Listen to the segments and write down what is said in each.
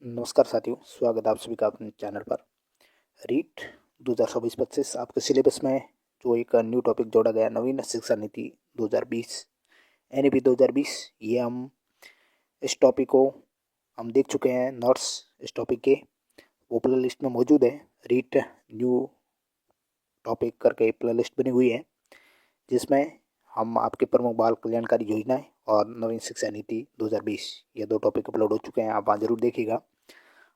नमस्कार साथियों, स्वागत है आप सभी का अपने चैनल पर। रीट 2024-25 आपके सिलेबस में जो एक न्यू टॉपिक जोड़ा गया, नवीन शिक्षा नीति 2020 एनईपी 2020। ये हम इस टॉपिक को हम देख चुके हैं। नोट्स इस टॉपिक के वो प्ले लिस्ट में मौजूद है। रीट न्यू टॉपिक करके प्ले लिस्ट बनी हुई है, जिसमें हम आपके प्रमुख बाल कल्याणकारी योजनाएं और नवीन शिक्षा नीति 2020 ये दो टॉपिक अपलोड हो चुके हैं। आप वहाँ जरूर देखिएगा।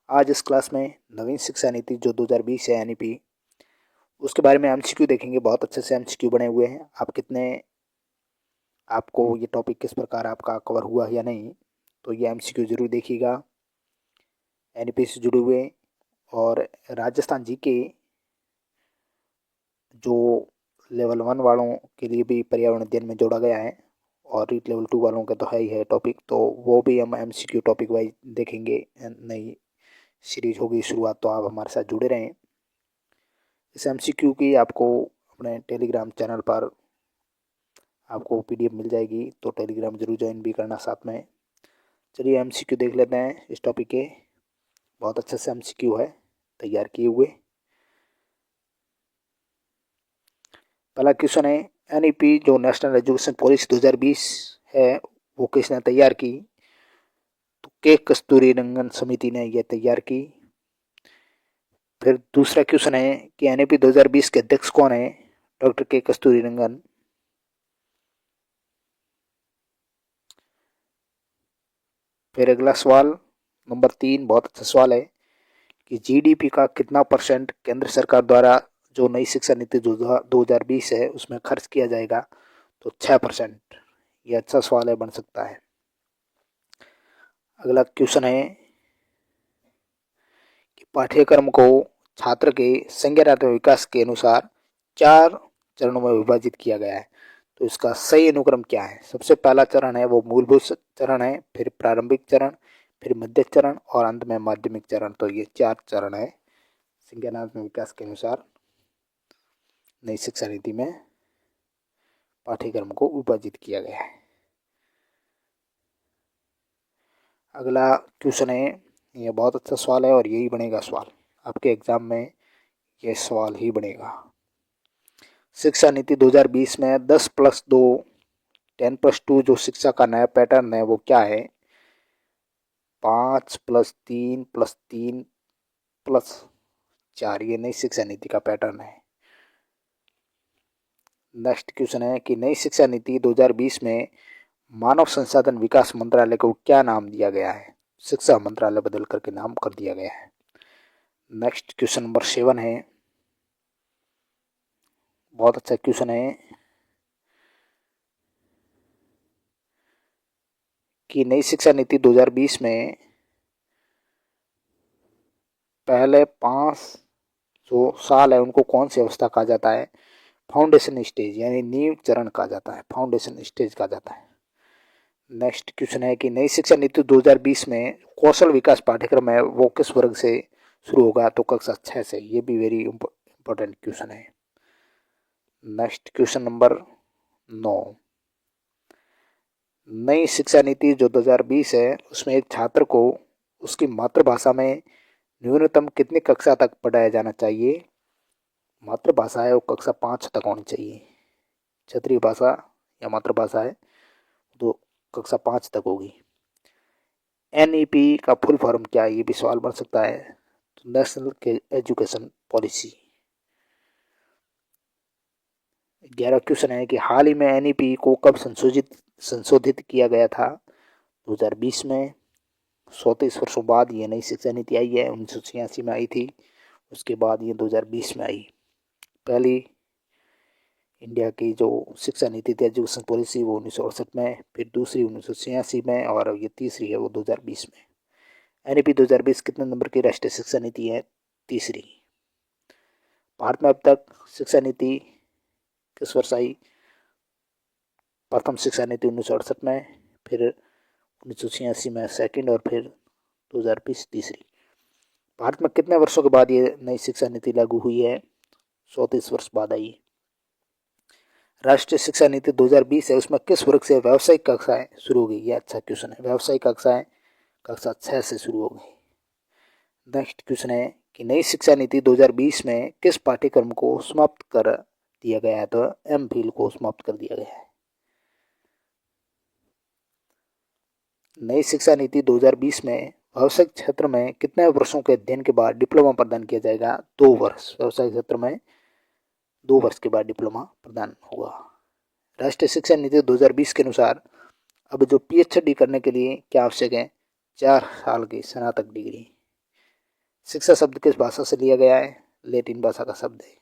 आज इस क्लास में नवीन शिक्षा नीति जो 2020 है एनईपी, उसके बारे में एमसीक्यू देखेंगे। बहुत अच्छे से एमसीक्यू बने हुए हैं। आपको ये टॉपिक किस प्रकार आपका कवर हुआ या नहीं, तो ये एमसीक्यू जरूर देखिएगा। एनईपी से जुड़े हुए और राजस्थान जी के जो लेवल 1 वालों के लिए भी पर्यावरण अध्ययन में जोड़ा गया है, और रीट लेवल 2 वालों का तो है ही है टॉपिक, तो वो भी हम एमसीक्यू टॉपिक वाइज देखेंगे। नई सीरीज होगी शुरुआत, तो आप हमारे साथ जुड़े रहें। इस एमसीक्यू की आपको अपने टेलीग्राम चैनल पर आपको पीडीएफ मिल जाएगी, तो टेलीग्राम जरूर ज्वाइन भी करना साथ में। चलिए एमसीक्यू देख लेते हैं इस टॉपिक के। बहुत अच्छे से एमसीक्यू है तैयार किए हुए। पहला क्वेश्चन है, एनईपी जो नेशनल एजुकेशन पॉलिसी 2020 है वो किसने तैयार की? तो के कस्तूरीरंगन समिति ने यह तैयार की। फिर दूसरा क्वेश्चन है कि एनईपी 2020 के अध्यक्ष कौन है? डॉक्टर के कस्तूरीरंगन। फिर अगला सवाल नंबर 3 बहुत अच्छा सवाल है कि जीडीपी का कितना % केंद्र सरकार द्वारा जो नई शिक्षा नीति 2020 है उसमें खर्च किया जाएगा? तो 6%। ये अच्छा सवाल है, बन सकता है। अगला क्वेश्चन है कि पाठ्यक्रम को छात्र के संज्ञानात्मक विकास के अनुसार 4 चरणों में विभाजित किया गया है, तो इसका सही अनुक्रम क्या है? सबसे पहला चरण है वो मूलभूत चरण है, फिर प्रारंभिक चरण, फिर मध्य चरण और अंत में माध्यमिक चरण। तो ये 4 चरण है संज्ञानात्मक विकास के अनुसार नई शिक्षा नीति में पाठ्यक्रम को विभाजित किया गया है। अगला क्वेश्चन है, ये बहुत अच्छा सवाल है और यही बनेगा सवाल आपके एग्जाम में, ये सवाल ही बनेगा। शिक्षा नीति 2020 में 10+2 10+2 जो शिक्षा का नया पैटर्न है वो क्या है? 5+3+3+4 ये नई शिक्षा नीति का पैटर्न है। नेक्स्ट क्वेश्चन है कि नई शिक्षा नीति 2020 में मानव संसाधन विकास मंत्रालय को क्या नाम दिया गया है? शिक्षा मंत्रालय बदल करके नाम कर दिया गया है। नेक्स्ट क्वेश्चन नंबर 7 है, बहुत अच्छा क्वेश्चन है कि नई शिक्षा नीति 2020 में पहले 5 जो साल है उनको कौन सी अवस्था कहा जाता है? फाउंडेशन स्टेज यानी नींव चरण कहा जाता है, फाउंडेशन स्टेज कहा जाता है। नेक्स्ट क्वेश्चन है कि नई शिक्षा नीति 2020 में कौशल विकास पाठ्यक्रम है वो किस वर्ग से शुरू होगा? तो कक्षा 6 से। ये भी वेरी इंपॉर्टेंट क्वेश्चन है। नेक्स्ट क्वेश्चन नंबर 9, नई शिक्षा नीति जो 2020 है उसमें एक छात्र को उसकी मातृभाषा में न्यूनतम कितनी कक्षा तक पढ़ाया जाना चाहिए? मातृभाषा है वो कक्षा 5 तक होनी चाहिए। क्षेत्रीय भाषा या मातृभाषा है तो कक्षा 5 तक होगी। एनईपी का फुल फॉर्म क्या है? ये भी सवाल बन सकता है। तो नेशनल एजुकेशन पॉलिसी। 11 क्वेश्चन है कि हाल ही में एनईपी को कब संशोधित किया गया था? 2020 में। 34 वर्षों बाद ये नई शिक्षा नीति आई है। 1986 में आई थी, उसके बाद ये 2020 में आई। पहली इंडिया की जो शिक्षा नीति थी एजुकेशन पॉलिसी वो 1968 में, फिर दूसरी 1986 में, और ये तीसरी है वो 2020 में। एनईपी 2020 कितने नंबर की राष्ट्रीय शिक्षा नीति है? तीसरी। भारत में अब तक शिक्षा नीति किस वर्ष आई? प्रथम शिक्षा नीति 1968 में, फिर 1986 में सेकंड, और फिर 2020 तीसरी। भारत में कितने वर्षों के बाद ये नई शिक्षा नीति लागू हुई है? 34 वर्ष बाद आई। राष्ट्रीय शिक्षा नीति 2020 है उसमें किस वर्ग से व्यावसायिक कक्षाएं शुरू होगी? यह अच्छा क्वेश्चन है। व्यावसायिक कक्षाएं कक्षा 6 से शुरू होगी। नेक्स्ट क्वेश्चन है कि नई शिक्षा नीति 2020 में किस पाठ्यक्रम को समाप्त कर दिया गया है? तो एमफिल को समाप्त कर दिया गया है। नई शिक्षा नीति 2020 में व्यावसायिक क्षेत्र में कितने वर्षों के अध्ययन के बाद डिप्लोमा प्रदान किया जाएगा? 2 वर्ष। व्यावसायिक क्षेत्र में 2 वर्ष के बाद डिप्लोमा प्रदान होगा। राष्ट्रीय शिक्षा नीति 2020 के अनुसार अब जो पीएचडी करने के लिए क्या आवश्यक है? 4 साल की स्नातक डिग्री। शिक्षा शब्द किस भाषा से लिया गया है? लैटिन भाषा का शब्द है।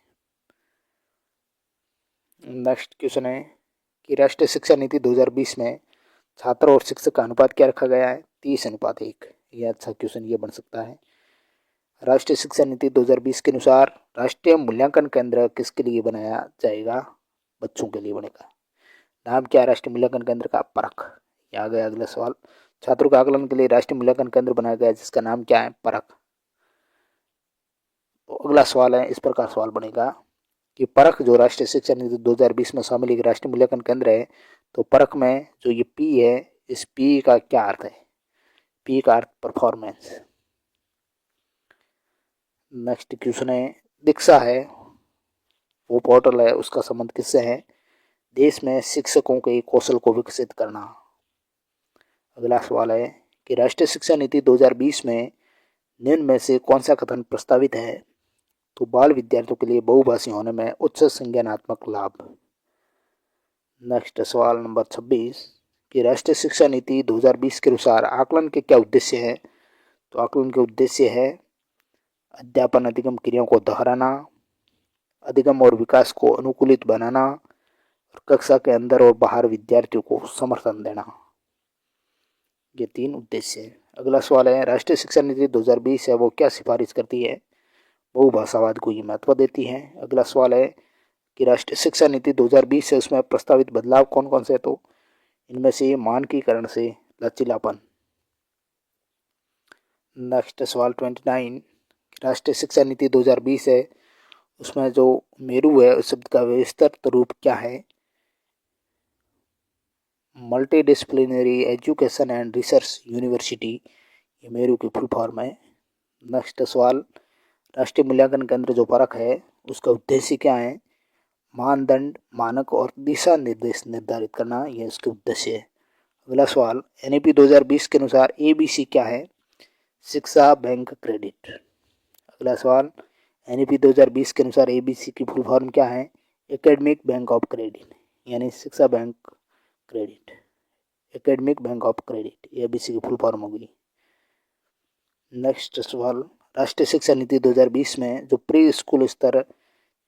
नेक्स्ट क्वेश्चन है कि राष्ट्रीय शिक्षा नीति 2020 में छात्र और शिक्षक का अनुपात क्या रखा गया है? 30:1। यह अच्छा क्वेश्चन ये बन सकता है। राष्ट्रीय शिक्षा नीति 2020 के अनुसार राष्ट्रीय मूल्यांकन केंद्र किसके लिए बनाया जाएगा? बच्चों के लिए बनेगा। नाम क्या है राष्ट्रीय मूल्यांकन केंद्र का? परख। आ गया अगला सवाल। छात्रों के आकलन के लिए राष्ट्रीय मूल्यांकन केंद्र बनाया गया जिसका नाम क्या है? परख। तो अगला सवाल है, इस प्रकार सवाल बनेगा कि परख जो राष्ट्रीय शिक्षा नीति 2020 में शामिल एक राष्ट्रीय मूल्यांकन केंद्र है, तो परख में जो ये पी है, इस पी का क्या अर्थ है? पी का अर्थ परफॉर्मेंस। नेक्स्ट क्वेश्चन है, दीक्षा है वो पोर्टल है, उसका संबंध किससे है? देश में शिक्षकों के कौशल को विकसित करना। अगला सवाल है कि राष्ट्रीय शिक्षा नीति 2020 में निम्न में से कौन सा कथन प्रस्तावित है? तो बाल विद्यार्थियों के लिए बहुभाषी होने में उच्च संज्ञानात्मक लाभ। नेक्स्ट सवाल नंबर 26 कि राष्ट्रीय शिक्षा नीति 2020 के अनुसार आकलन के क्या उद्देश्य है? तो आकलन के उद्देश्य है अध्यापन अधिगम क्रियाओं को दोहराना, अधिगम और विकास को अनुकूलित बनाना, और कक्षा के अंदर और बाहर विद्यार्थियों को समर्थन देना। ये 3 उद्देश्य है। अगला सवाल है, राष्ट्रीय शिक्षा नीति 2020 है वो क्या सिफारिश करती है? बहुभाषावाद को ये महत्व देती है। अगला सवाल है कि राष्ट्रीय शिक्षा नीति 2020 है उसमें प्रस्तावित बदलाव कौन कौन से? तो इनमें से मानकीकरण से लचीलापन। नेक्स्ट सवाल 29 राष्ट्रीय शिक्षा नीति 2020 है उसमें जो मेरू है उस शब्द का विस्तृत रूप क्या है? Multi disciplinary education and research university, ये मेरू की फुल फॉर्म है। नेक्स्ट सवाल, राष्ट्रीय मूल्यांकन केंद्र जो परख है उसका उद्देश्य क्या है? मानदंड, मानक और दिशा निर्देश निर्धारित करना, यह इसके उद्देश्य है। अगला सवाल, एनईपी 2020 के अनुसार एबीसी क्या है? शिक्षा बैंक क्रेडिट। अगला सवाल, एनईपी 2020 के अनुसार एबीसी की फुल फॉर्म क्या है? एकेडमिक बैंक ऑफ क्रेडिट, यानी शिक्षा bank credit, academic bank of credit, ये एबीसी की फुल फॉर्म होगी। नेक्स्ट सवाल, राष्ट्रीय शिक्षा नीति 2020 में जो प्री स्कूल स्तर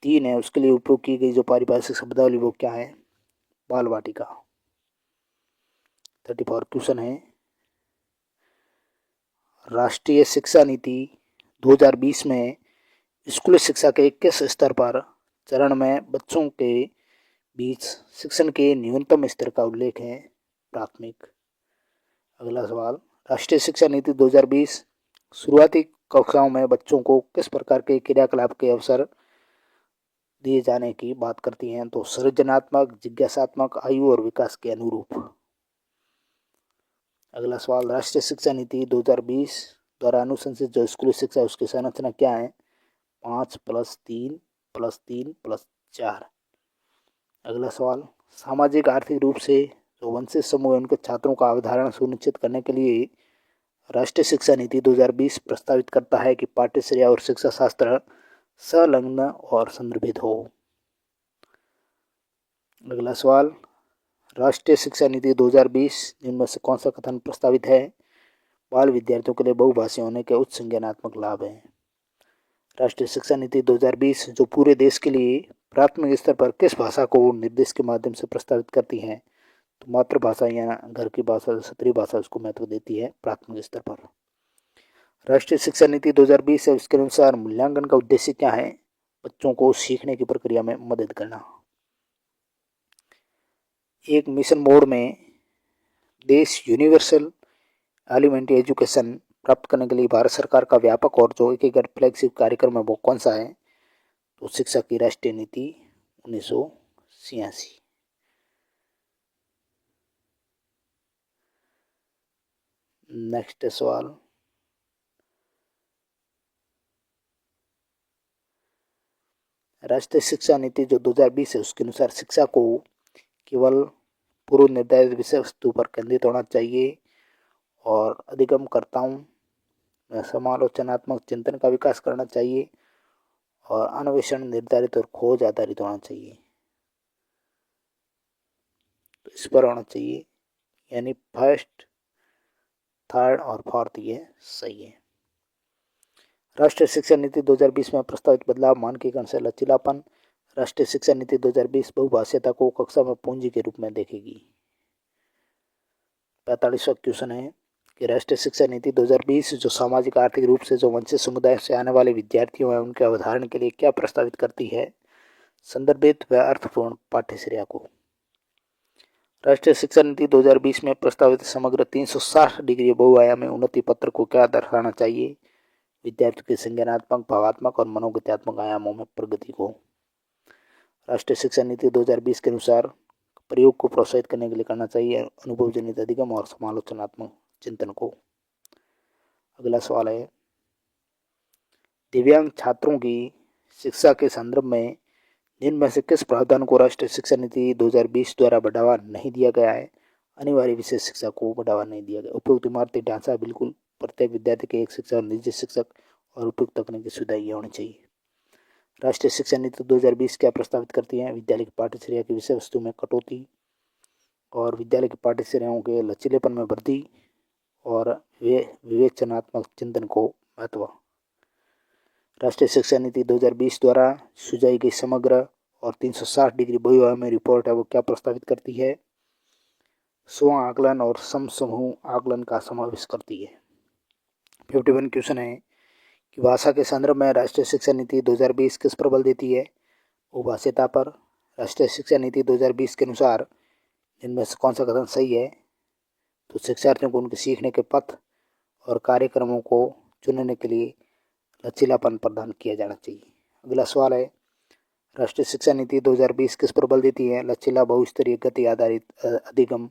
3 है उसके लिए उपयोग की गई जो पारिभाषिक शब्दावली वो क्या है? बाल वाटिका। 34 क्वेश्चन है, राष्ट्रीय शिक्षा नीति 2020 में स्कूल शिक्षा के किस स्तर पर चरण में बच्चों के बीच शिक्षण के न्यूनतम स्तर का उल्लेख है? प्राथमिक। अगला सवाल, राष्ट्रीय शिक्षा नीति 2020 शुरुआती कक्षाओं में बच्चों को किस प्रकार के क्रियाकलाप के अवसर दिए जाने की बात करती हैं? तो सृजनात्मक, जिज्ञासात्मक, आयु और विकास के अनुरूप। अगला सवाल, राष्ट्रीय शिक्षा नीति 2020 द्वारा अनुशंसित जो स्कूली शिक्षा है उसकी संरचना क्या है? 5+3+3+4। अगला सवाल, सामाजिक आर्थिक रूप से जो वंचित समूह है उनके छात्रों का अवधारण सुनिश्चित करने के लिए राष्ट्रीय शिक्षा नीति 2020 प्रस्तावित करता है कि पाठ्यचर्या और शिक्षा शास्त्र संलग्न और संदर्भित हो। अगला सवाल, राष्ट्रीय शिक्षा नीति 2020 इनमें से कौन सा कथन प्रस्तावित है? बाल विद्यार्थियों के लिए बहुभाषी होने के उच्च संज्ञानात्मक लाभ हैं। राष्ट्रीय शिक्षा नीति 2020 जो पूरे देश के लिए प्राथमिक स्तर पर किस भाषा को निर्देश के माध्यम से प्रस्तावित करती है? तो मातृभाषा या घर की भाषा, क्षेत्रीय भाषा उसको महत्व देती है प्राथमिक स्तर पर। राष्ट्रीय शिक्षा नीति 2020 है उसके अनुसार मूल्यांकन का उद्देश्य क्या है? बच्चों को सीखने की प्रक्रिया में मदद करना। एक मिशन मोड में देश यूनिवर्सल एलिमेंट्री एजुकेशन प्राप्त करने के लिए भारत सरकार का व्यापक और जो एकीकृत फ्लैगशिप कार्यक्रम है वो कौन सा है? तो शिक्षा की राष्ट्रीय नीति 1986। नेक्स्ट सवाल, राष्ट्रीय शिक्षा नीति जो 2020 है उसके अनुसार शिक्षा को केवल पूर्व निर्धारित विषय वस्तु पर केंद्रित होना चाहिए और अधिगमकर्ताओं में समालोचनात्मक चिंतन का विकास करना चाहिए और अन्वेषण निर्धारित और खोज आधारित होना चाहिए। तो इस पर होना चाहिए, यानी फर्स्ट, थर्ड और फोर्थ ये सही है। राष्ट्रीय शिक्षा नीति 2020 में प्रस्तावित बदलाव मानकीकरण से लचीलापन। राष्ट्रीय शिक्षा नीति 2020 बहुभाषीयता को कक्षा में पूंजी के रूप में देखेगी। 45वां क्वेश्चन है कि राष्ट्रीय शिक्षा नीति 2020 जो सामाजिक आर्थिक रूप से जो वंचित समुदाय से आने वाले विद्यार्थियों हैं उनके अवधारण के लिए क्या प्रस्तावित करती है? संदर्भित व अर्थपूर्ण पाठ्यचर्या को। राष्ट्रीय शिक्षा नीति 2020 में प्रस्तावित समग्र 360 डिग्री बहुआयामी उन्नति पत्र को क्या दर्शाना चाहिए? विद्यार्थी के संज्ञानात्मक, भावात्मक और मनोगत्यात्मक आयामों में प्रगति को। राष्ट्रीय शिक्षा नीति 2020 के अनुसार प्रयोग को प्रोत्साहित करने के लिए करना चाहिए अनुभव जनित अधिगम और समालोचनात्मक चिंतन को। अगला सवाल है, दिव्यांग छात्रों की शिक्षा के संदर्भ में जिनमें से किस प्रावधान को राष्ट्रीय शिक्षा नीति 2020 द्वारा बढ़ावा नहीं दिया गया है? अनिवार्य विशेष शिक्षा को बढ़ावा नहीं दिया गया। उपयुक्त इमारती ढांचा बिल्कुल प्रत्येक विद्यार्थी के एक शिक्षक और निजी शिक्षक और उपयुक्त तकनीकी सुविधा ये होनी चाहिए। राष्ट्रीय शिक्षा नीति 2020 क्या प्रस्तावित करती है? विद्यालय की पाठ्यचर्या की विषय वस्तु में कटौती और विद्यालय की पाठ्यचर्याओं के लचीलेपन में वृद्धि और विवेचनात्मक चिंतन को महत्व। राष्ट्रीय शिक्षा नीति 2020 द्वारा सुझाई गई समग्र और 360 डिग्री बहुआयामी रिपोर्ट है वो क्या प्रस्तावित करती है? स्व आकलन और समूह आकलन का समावेश करती है। 51 क्वेश्चन है कि भाषा के संदर्भ में राष्ट्रीय शिक्षा नीति 2020 किस पर बल देती है? बहुभाषीयता पर। राष्ट्रीय शिक्षा नीति 2020 के अनुसार इनमें से कौन सा कथन सही है? तो शिक्षार्थियों को उनके सीखने के पथ और कार्यक्रमों को चुनने के लिए लचीलापन प्रदान किया जाना चाहिए। अगला सवाल है, राष्ट्रीय शिक्षा नीति 2020 किस पर बल देती है? लचीला बहुस्तरीय गति आधारित अधिगम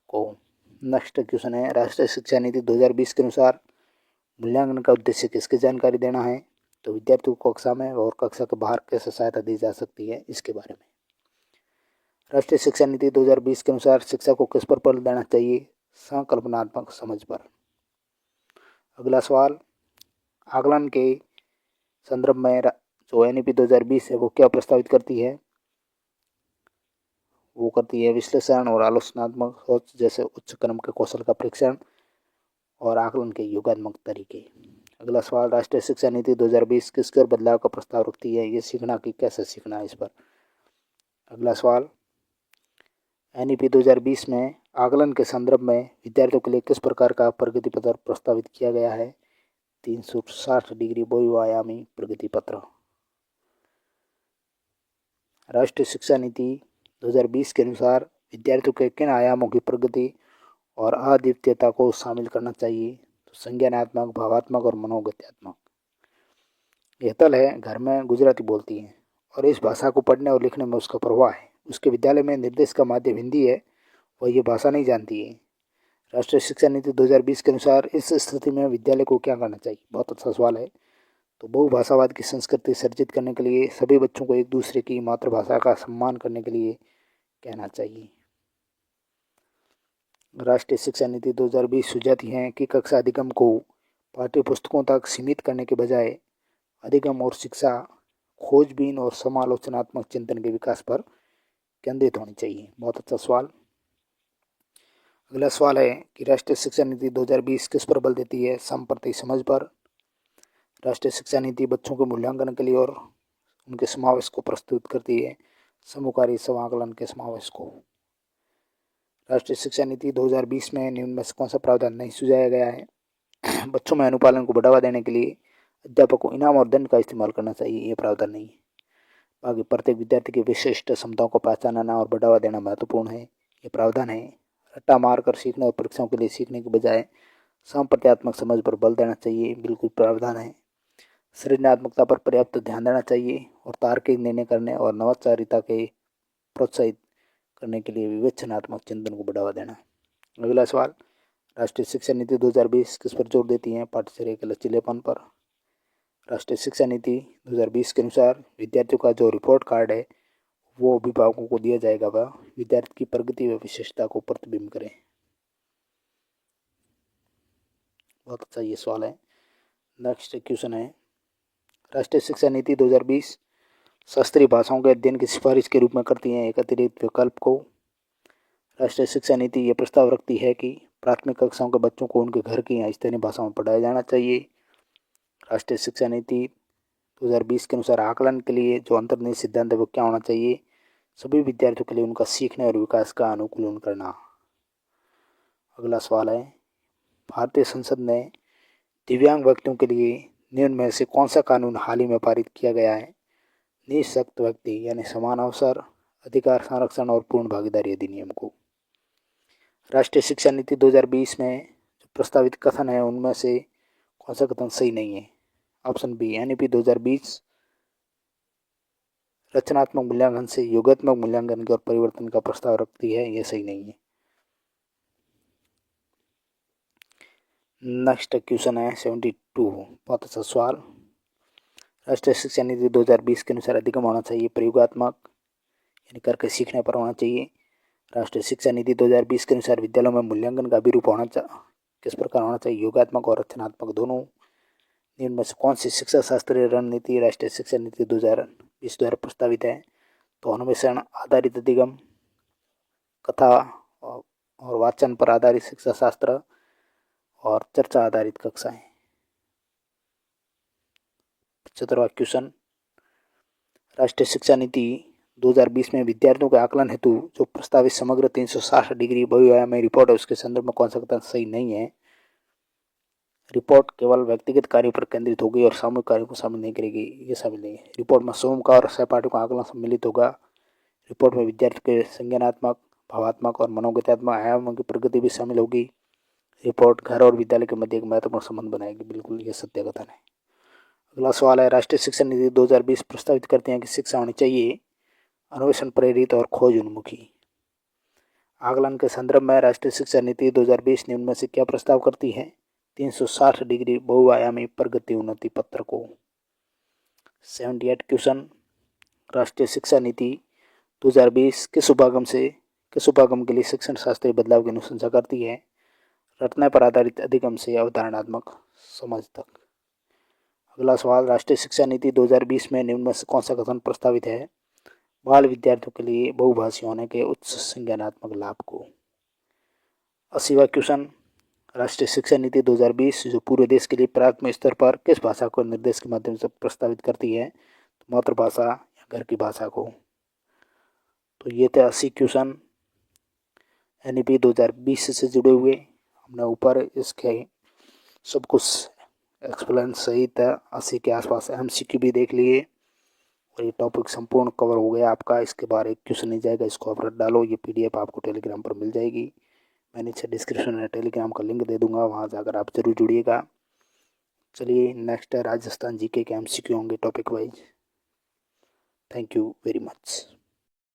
को। नेक्स्ट क्वेश्चन है, राष्ट्रीय शिक्षा नीति 2020 के अनुसार मूल्यांकन का उद्देश्य किसकी जानकारी देना है? तो विद्यार्थियों को कक्षा में और कक्षा के बाहर कैसे सहायता दी जा सकती है इसके बारे में। राष्ट्रीय शिक्षा नीति 2020 के अनुसार शिक्षा को किस पर बल देना चाहिए? संकल्पनात्मक समझ पर। अगला सवाल, आकलन के संदर्भ में जो एनईपी 2020 है वो क्या प्रस्तावित करती है? वो करती है विश्लेषण और आलोचनात्मक सोच जैसे उच्च क्रम के कौशल का परीक्षण और आकलन के योगात्मक तरीके। अगला सवाल, राष्ट्रीय शिक्षा नीति 2020 किसके और बदलाव का प्रस्ताव रखती है? ये सीखना कि कैसे सीखना है इस पर। अगला सवाल, एनईपी 2020 में आकलन के संदर्भ में विद्यार्थियों के लिए किस प्रकार का प्रगति पत्र प्रस्तावित किया गया है? 360 डिग्री बहुआयामी प्रगति पत्र। राष्ट्रीय शिक्षा नीति 2020 के अनुसार विद्यार्थियों के किन आयामों की प्रगति और अद्वितीयता को शामिल करना चाहिए? तो संज्ञानात्मक, भावात्मक और मनोगत्यात्मक। हेतल है घर में गुजराती बोलती है और इस भाषा को पढ़ने और लिखने में उसका प्रवाह है। उसके विद्यालय में निर्देश का माध्यम हिंदी है, वह ये भाषा नहीं जानती है। राष्ट्रीय शिक्षा नीति 2020 के अनुसार इस स्थिति में विद्यालय को क्या करना चाहिए? बहुत अच्छा सवाल है। तो बहुभाषावाद की संस्कृति सर्जित करने के लिए सभी बच्चों को एक दूसरे की मातृभाषा का सम्मान करने के लिए कहना चाहिए। राष्ट्रीय शिक्षा नीति 2020 सुझाती है कि कक्षा अधिगम को पाठ्य पुस्तकों तक सीमित करने के बजाय अधिगम और शिक्षा खोजबीन और समालोचनात्मक चिंतन के विकास पर केंद्रित होनी चाहिए। बहुत अच्छा सवाल। अगला सवाल है कि राष्ट्रीय शिक्षा नीति 2020 किस पर बल देती है? संप्रति समझ पर। राष्ट्रीय शिक्षा नीति बच्चों के मूल्यांकन के लिए और उनके समावेश को प्रस्तुत करती है, समूहकारी समाकलन के समावेश को। राष्ट्रीय शिक्षा नीति 2020 में निम्न में से कौन सा प्रावधान नहीं सुझाया गया है? बच्चों में अनुपालन को बढ़ावा देने के लिए अध्यापक को इनाम और दंड का इस्तेमाल करना चाहिए, ये प्रावधान नहीं है। बाकी प्रत्येक विद्यार्थी की विशिष्ट क्षमताओं को पहचानना और बढ़ावा देना महत्वपूर्ण है, ये प्रावधान है। रट्टा मारकर सीखने और परीक्षाओं के लिए सीखने के बजाय संप्रत्यात्मक समझ पर बल देना चाहिए, बिल्कुल प्रावधान है। सृजनात्मकता पर पर्याप्त ध्यान देना चाहिए और तार्किक निर्णय करने और नवाचारिता के प्रोत्साहित करने के लिए विवेचनात्मक चिंतन को बढ़ावा देना। अगला सवाल, राष्ट्रीय शिक्षा नीति 2020 किस पर जोर देती है? पाठ्यचर्या के लचीलेपन पर। राष्ट्रीय शिक्षा नीति 2020 के अनुसार विद्यार्थियों का जो रिपोर्ट कार्ड है वो अभिभावकों को दिया जाएगा, वह विद्यार्थी की प्रगति व विशेषता को प्रतिबिंब करें। बहुत अच्छा ये सवाल है। नेक्स्ट क्वेश्चन है, राष्ट्रीय शिक्षा नीति 2020 शास्त्रीय भाषाओं के अध्ययन की सिफारिश के रूप में करती है एक अतिरिक्त विकल्प को। राष्ट्रीय शिक्षा नीति ये प्रस्ताव रखती है कि प्राथमिक कक्षाओं के बच्चों को उनके घर की या स्थानीय भाषा में पढ़ाया जाना चाहिए। राष्ट्रीय शिक्षा नीति 2020 के अनुसार आकलन के लिए जो अंतर्निहित सिद्धांत है वो क्या होना चाहिए? सभी विद्यार्थियों के लिए उनका सीखने और विकास का अनुकूलन करना। अगला सवाल है, भारतीय संसद ने दिव्यांग व्यक्तियों के लिए निम्न में से कौन सा कानून हाल ही में पारित किया गया है? निःशक्त व्यक्ति यानी समान अवसर, अधिकार संरक्षण और पूर्ण भागीदारी अधिनियम को। राष्ट्रीय शिक्षा नीति 2020 में जो प्रस्तावित कथन है उनमें से कौन सा कथन सही नहीं है? ऑप्शन बी, एनईपी 2020 रचनात्मक मूल्यांकन से योगात्मक मूल्यांकन की ओर परिवर्तन का प्रस्ताव रखती है, यह सही नहीं है। नेक्स्ट क्वेश्चन है 72, बहुत अच्छा सवाल। राष्ट्रीय शिक्षा नीति 2020 के अनुसार अधिगम होना चाहिए प्रयोगात्मक यानी करके सीखने पर होना चाहिए। राष्ट्रीय शिक्षा नीति 2020 के अनुसार विद्यालयों में मूल्यांकन का अभिरूप होना किस प्रकार होना चाहिए? योगात्मक और रचनात्मक दोनों। निम्न में से कौन सी शिक्षा शास्त्रीय रणनीति राष्ट्रीय शिक्षा नीति 2020 द्वारा प्रस्तावित है? तो अन्वेषण आधारित अधिगम, कथा और वाचन पर आधारित शिक्षा शास्त्र और चर्चा आधारित कक्षाएं। 75वां क्वेश्चन, राष्ट्रीय शिक्षा नीति 2020 में विद्यार्थियों के आकलन हेतु जो प्रस्तावित समग्र 360 डिग्री बहुआयामी रिपोर्ट है उसके संदर्भ में कौन सा कथन सही नहीं है? रिपोर्ट केवल व्यक्तिगत कार्यों पर केंद्रित होगी और सामूहिक कार्यों को शामिल नहीं करेगी, ये शामिल नहीं है। रिपोर्ट में स्वयं का और सहपाठियों का आकलन सम्मिलित होगा। रिपोर्ट में विद्यार्थी के संज्ञानात्मक, भावात्मक और मनोगतात्मक आयामों की प्रगति भी शामिल होगी। रिपोर्ट घर और विद्यालय के मध्य एक महत्वपूर्ण संबंध बनाएगी, बिल्कुल ये सत्य कथन है। अगला सवाल है, राष्ट्रीय शिक्षा नीति 2020 प्रस्तावित करते हैं कि शिक्षा होनी चाहिए अन्वेषण प्रेरित और खोज उन्मुखी। आकलन के संदर्भ में राष्ट्रीय शिक्षा नीति 2020 निम्न में से क्या प्रस्ताव करती है? 360 डिग्री बहुआयामी प्रगति उन्नति पत्र को। 78 क्वेश्चन, राष्ट्रीय शिक्षा नीति 2020 किस उपागम के लिए शिक्षण शास्त्रीय बदलाव की अनुशंसा करती है? रटने पर आधारित अधिगम से अवधारणात्मक समझ तक। अगला सवाल, राष्ट्रीय शिक्षा नीति 2020 में निम्न में से कौन सा कथन प्रस्तावित है? बाल विद्यार्थियों के लिए बहुभाषी होने के उच्च संज्ञानात्मक लाभ को। 80वां क्वेश्चन, राष्ट्रीय शिक्षा नीति 2020 जो पूरे देश के लिए प्राथमिक स्तर पर किस भाषा को निर्देश के माध्यम से प्रस्तावित करती है? तो मातृभाषा या घर की भाषा को। तो ये थे 80 क्वेश्चन एनईपी 2020 से जुड़े हुए। हमने ऊपर इसके सब कुछ एक्सप्लेन सही था। 80 के आसपास एमसीक्यू भी देख लिए और ये टॉपिक संपूर्ण कवर हो गया आपका। इसके बारे एक क्वेश्चन नहीं जाएगा, इसको आप रट डालो। ये पीडीएफ आपको टेलीग्राम पर मिल जाएगी। मैं नीचे डिस्क्रिप्शन में टेलीग्राम का लिंक दे दूंगा, वहाँ जाकर आप जरूर जुड़िएगा। चलिए नेक्स्ट है राजस्थान जीके के एमसीक्यू होंगे topic wise. Thank you very much.